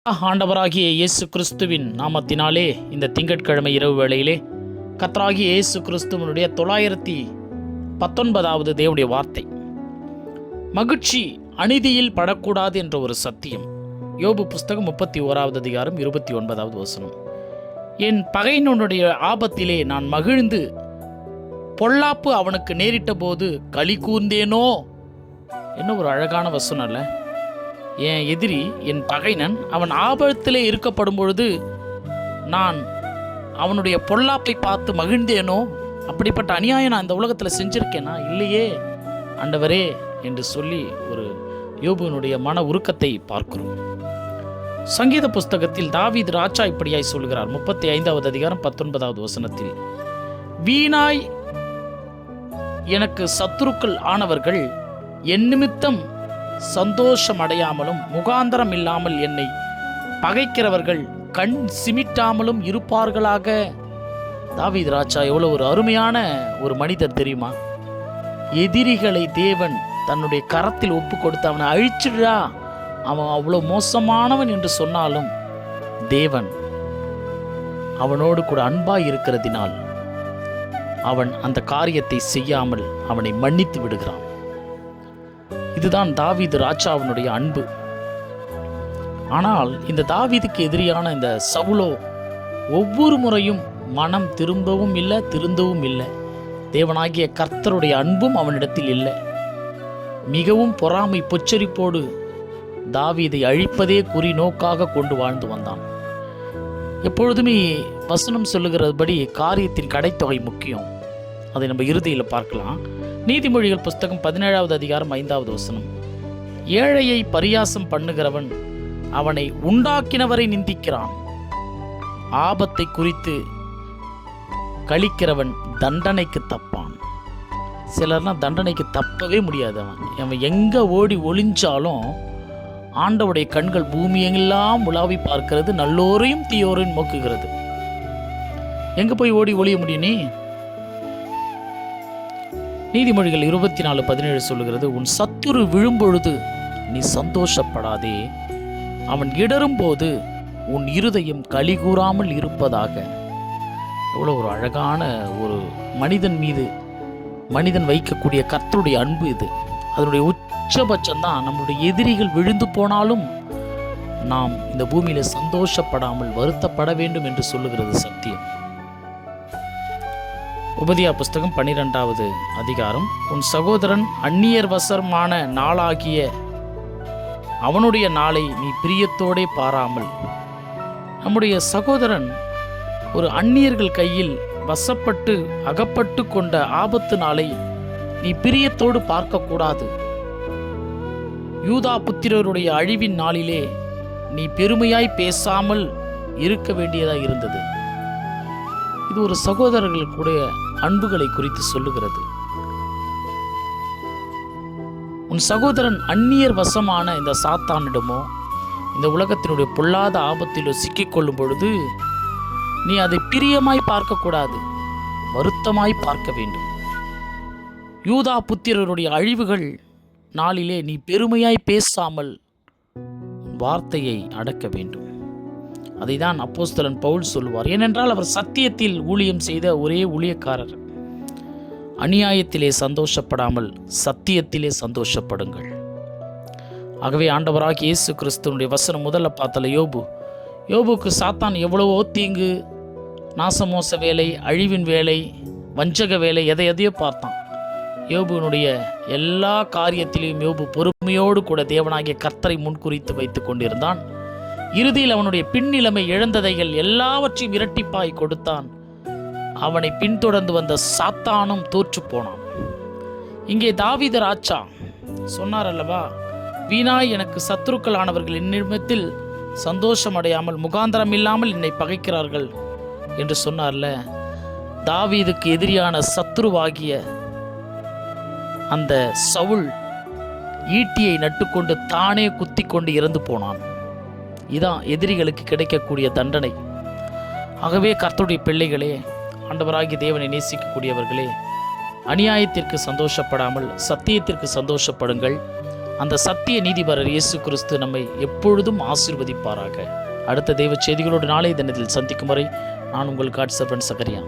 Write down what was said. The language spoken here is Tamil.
ஆண்டவராகிய இயேசு கிறிஸ்துவின் நாமத்தினாலே இந்த திங்கட்கிழமை இரவு வேளையிலே கர்த்தராகிய இயேசு கிறிஸ்துவனுடைய 919வது தேவனுடைய வார்த்தை. மகிழ்ச்சி அநீதியில் படக்கூடாது என்ற ஒரு சத்தியம். யோபு புஸ்தகம் 31வது அதிகாரம் 29வது வசனம். என் பகையினுடைய ஆபத்திலே நான் மகிழ்ந்து பொல்லாப்பு அவனுக்கு நேரிட்ட போது களி கூர்ந்தேனோ. என்ன ஒரு அழகான வசனம் அல்ல? என் எதிரி, என் பகைனன், அவன் ஆபத்திலே இருக்கப்படும் பொழுது நான் அவனுடைய பொல்லாப்பை பார்த்து மகிழ்ந்தேனோ. அப்படிப்பட்ட அநியாயம் நான் இந்த உலகத்தில் செஞ்சிருக்கேனா? இல்லையே ஆண்டவரே என்று சொல்லி ஒரு யோபுவினுடைய மன உருக்கத்தை பார்க்கிறோம். சங்கீத புஸ்தகத்தில் தாவீது ராஜா இப்படியாய் சொல்கிறார். 35வது அதிகாரம் 19வது வசனத்தில், வீணாய் எனக்கு சத்துருக்கள் ஆனவர்கள் என் நிமித்தம் சந்தோஷம் அடையாமலும் முகாந்தரம் இல்லாமல் என்னை பகைக்கிறவர்கள் கண் சிமிட்டாமலும் இருப்பார்களாக. தாவீது ராஜா எவ்வளவு ஒரு அருமையான ஒரு மனிதர் தெரியுமா? எதிரிகளை தேவன் தன்னுடைய கரத்தில் ஒப்பு கொடுத்து அவனை அழிச்சிடா, அவன் அவ்வளோ மோசமானவன் என்று சொன்னாலும் தேவன் அவனோடு கூட அன்பாய் இருக்கிறதினால் அவன் அந்த காரியத்தை செய்யாமல் அவனை மன்னித்து விடுகிறான். இதுதான் தாவீது ராஜாவினுடைய அன்பு. ஆனால் இந்த தாவீதுக்கு எதிரியான இந்த சவுலோ ஒவ்வொரு முறையும் மனம் திரும்பவும் இல்லை, திருந்தவும் இல்லை. தேவனாகிய கர்த்தருடைய அன்பும் அவனிடத்தில் இல்லை. மிகவும் பொறாமை பொச்சரிப்போடு தாவீதை அழிப்பதே குறி நோக்காக கொண்டு வாழ்ந்து வந்தான். எப்பொழுதுமே வசனம் சொல்லுகிறபடி காரியத்தின் கடைத்தொகை முக்கியம். அதை நம்ம இறுதியில் பார்க்கலாம். நீதிமொழிகள் புஸ்தகம் 17வது அதிகாரம் 5வது வசனம், ஏழையை பரியாசம் பண்ணுகிறவன் அவனை உண்டாக்கினவரை நிந்திக்கிறான், ஆபத்தை குறித்து கழிக்கிறவன் தண்டனைக்கு தப்பான். சிலர்லாம் தண்டனைக்கு தப்பவே முடியாது. அவன் எங்கே ஓடி ஒளிஞ்சாலும் ஆண்டவுடைய கண்கள் பூமியெல்லாம் உலாவி பார்க்கிறது, நல்லோரையும் தீயோரையும் நோக்குகிறது. எங்கே போய் ஓடி ஒளிய முடியும் நீ? நீதிமொழிகள் 24:17 சொல்லுகிறது, உன் சத்துரு விழும்பொழுது நீ சந்தோஷப்படாதே, அவன் இடரும் போது உன் இருதயம் களி கூறாமல் இருப்பதாக. எவ்வளோ ஒரு அழகான ஒரு மனிதன் மீது மனிதன் வைக்கக்கூடிய கர்த்தருடைய அன்பு இது. அதனுடைய உச்சபட்சம்தான் நம்முடைய எதிரிகள் விழுந்து போனாலும் நாம் இந்த பூமியில சந்தோஷப்படாமல் வருத்தப்பட வேண்டும் என்று சொல்லுகிறது சத்தியம். உபதியா புஸ்தகம் 12வது அதிகாரம், உன் சகோதரன் அந்நியர் வசமான நாளாகிய அவனுடைய நாளை நீ பிரியத்தோடே பாராமல். நம்முடைய சகோதரன் ஒரு அந்நியர்கள் கையில் வசப்பட்டு அகப்பட்டு கொண்ட ஆபத்து நாளை நீ பிரியத்தோடு பார்க்கக்கூடாது. யூதா புத்திரருடைய அழிவின் நாளிலே நீ பெருமையாய் பேசாமல் இருக்க வேண்டியதாக இருந்தது. இது ஒரு சகோதரர்களுடைய அன்புகளை குறித்து சொல்லுகிறது. உன் சகோதரன் அந்நியர் வசமான இந்த சாத்தானிடமோ இந்த உலகத்தினுடைய பொல்லாத ஆபத்திலோ சிக்கிக்கொள்ளும் பொழுது நீ அதை பிரியமாய் பார்க்கக்கூடாது, வருத்தமாய் பார்க்க வேண்டும். யூதா புத்திரருடைய அழிவுகள் நாளிலே நீ பெருமையாய் பேசாமல் வார்த்தையை அடக்க வேண்டும். அதை தான் அப்போஸ்தலன் பவுல் சொல்லுவார். ஏனென்றால் அவர் சத்தியத்தில் ஊழியம் செய்த ஒரே ஊழியக்காரர். அநியாயத்திலே சந்தோஷப்படாமல் சத்தியத்திலே சந்தோஷப்படுங்கள். ஆகவே ஆண்டவராகிய இயேசு கிறிஸ்துவனுடைய வசனம் முதல்ல பார்த்தல யோபுக்கு சாத்தான் எவ்வளவோ தீங்கு, நாசமோச வேலை, அழிவின் வேலை, வஞ்சக வேலை, எதையோ பார்த்தான். யோபுவினுடைய எல்லா காரியத்திலையும் யோபு பொறுமையோடு கூட தேவனாகிய கர்த்தரை முன்குறித்து வைத்து கொண்டிருந்தான். இறுதியில் அவனுடைய பின்னிலைமை இழந்ததைகள் எல்லாவற்றையும் இரட்டிப்பாய் கொடுத்தான். அவனை பின்தொடர்ந்து வந்த சாத்தானும் தோற்று போனான். இங்கே தாவீது ராஜா சொன்னார் அல்லவா, வீணாய் எனக்கு சத்துருக்கள் ஆனவர்கள் என் நிமித்தத்தில் சந்தோஷம் அடையாமல் முகாந்தரம் இல்லாமல் என்னை பகைக்கிறார்கள் என்று சொன்னார்ல. தாவீதுக்கு எதிரியான சத்துருவாகிய அந்த சவுல் ஈட்டியை நட்டுக்கொண்டு தானே குத்தி கொண்டு இறந்து போனான். இதான் எதிரிகளுக்கு கிடைக்கக்கூடிய தண்டனை. ஆகவே கர்த்தருடைய பிள்ளைகளே, ஆண்டவராகிய தேவனை நேசிக்கக்கூடியவர்களே, அநியாயத்திற்கு சந்தோஷப்படாமல் சத்தியத்திற்கு சந்தோஷப்படுங்கள். அந்த சத்திய நீதிபரர் இயேசு கிறிஸ்து நம்மை எப்பொழுதும் ஆசீர்வதிப்பாராக. அடுத்த தெய்வ செய்திகளோடு நாளை தினத்தில் சந்திக்கும் வரை நான் உங்கள் காட் சர்வன்ட் சகரியா.